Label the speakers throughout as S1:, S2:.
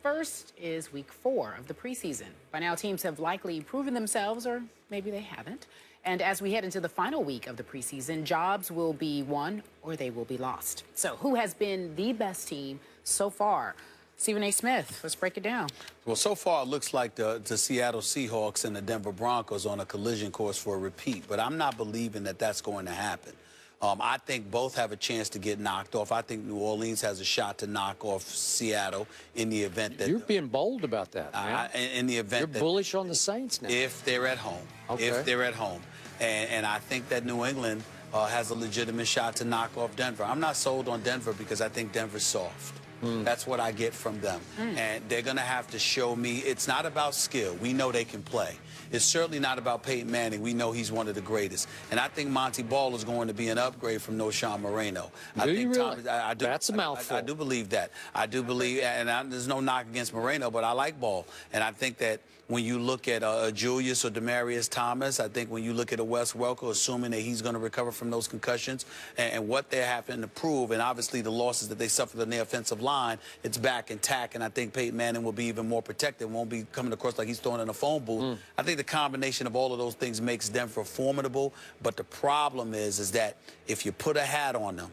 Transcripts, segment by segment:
S1: First is week 4 of the preseason. By now, teams have likely proven themselves, or maybe they haven't. And as we head into the final week of the preseason, jobs will be won or they will be lost. So who has been the best team so far? Stephen A. Smith, let's break it down.
S2: Well, so far it looks like the Seattle Seahawks and the Denver Broncos on a collision course for a repeat, but I'm not believing that that's going to happen. I think both have a chance to get knocked off. I think New Orleans has a shot to knock off Seattle in the event that...
S3: You're being bold about that, man.
S2: In the event
S3: You're bullish on the Saints now.
S2: If they're at home.
S3: Okay.
S2: If they're at home. And I think that New England has a legitimate shot to knock off Denver. I'm not sold on Denver because I think Denver's soft. That's what I get from them. And they're going to have to show me it's not about skill. We know they can play. It's certainly not about Peyton Manning. We know he's one of the greatest. And I think Monty Ball is going to be an upgrade from Knowshon Moreno.
S3: Do you really? I do, that's a mouthful.
S2: I do believe that. I do believe, and there's no knock against Moreno, but I like Ball. And I think that when you look at Julius or Demaryius Thomas, I think when you look at a Wes Welker, assuming that he's going to recover from those concussions and what they're having to prove, and obviously the losses that they suffered on the offensive line, it's back intact, and I think Peyton Manning will be even more protected, won't be coming across like he's throwing in a phone booth. I think the combination of all of those things makes Denver formidable, but the problem is that if you put a hat on them,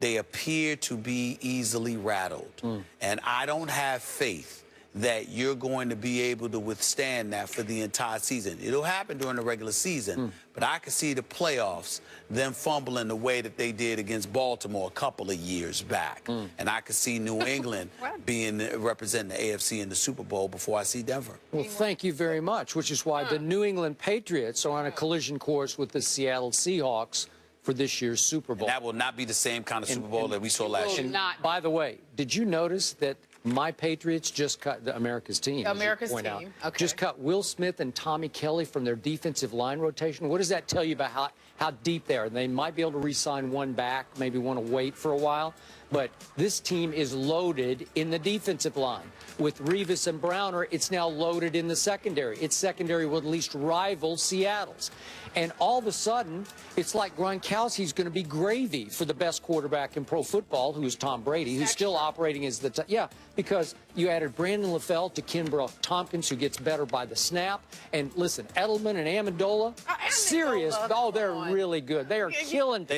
S2: they appear to be easily rattled. And I don't have faith that you're going to be able to withstand that for the entire season. It'll happen during the regular season, but I can see the playoffs, them fumbling the way that they did against Baltimore a couple of years back. And I can see New England representing the AFC in the Super Bowl before I see Denver.
S3: Well, thank you very much, which is why the New England Patriots are on a collision course with the Seattle Seahawks for this year's Super Bowl.
S2: And that will not be the same kind of Super Bowl that we saw last year.
S3: By the way, did you notice that my Patriots just cut America's team?
S1: America's team. Okay.
S3: Just cut Will Smith and Tommy Kelly from their defensive line rotation. What does that tell you about how deep they are? They might be able to re-sign one back, maybe want to wait for a while. But this team is loaded in the defensive line. With Revis and Browner, it's now loaded in the secondary. Its secondary will at least rival Seattle's. And all of a sudden, it's like Gronkowski's going to be gravy for the best quarterback in pro football, who is Tom Brady, who's still operating as the because you added Brandon LaFell to Kenbrell Tompkins, who gets better by the snap. And listen, Edelman and Amendola, serious. Oh, they're really good. They are killing people.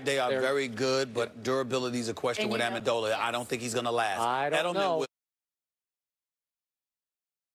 S2: They are very good, but durability is a question with Amendola. I don't think he's going to last.
S3: I don't know.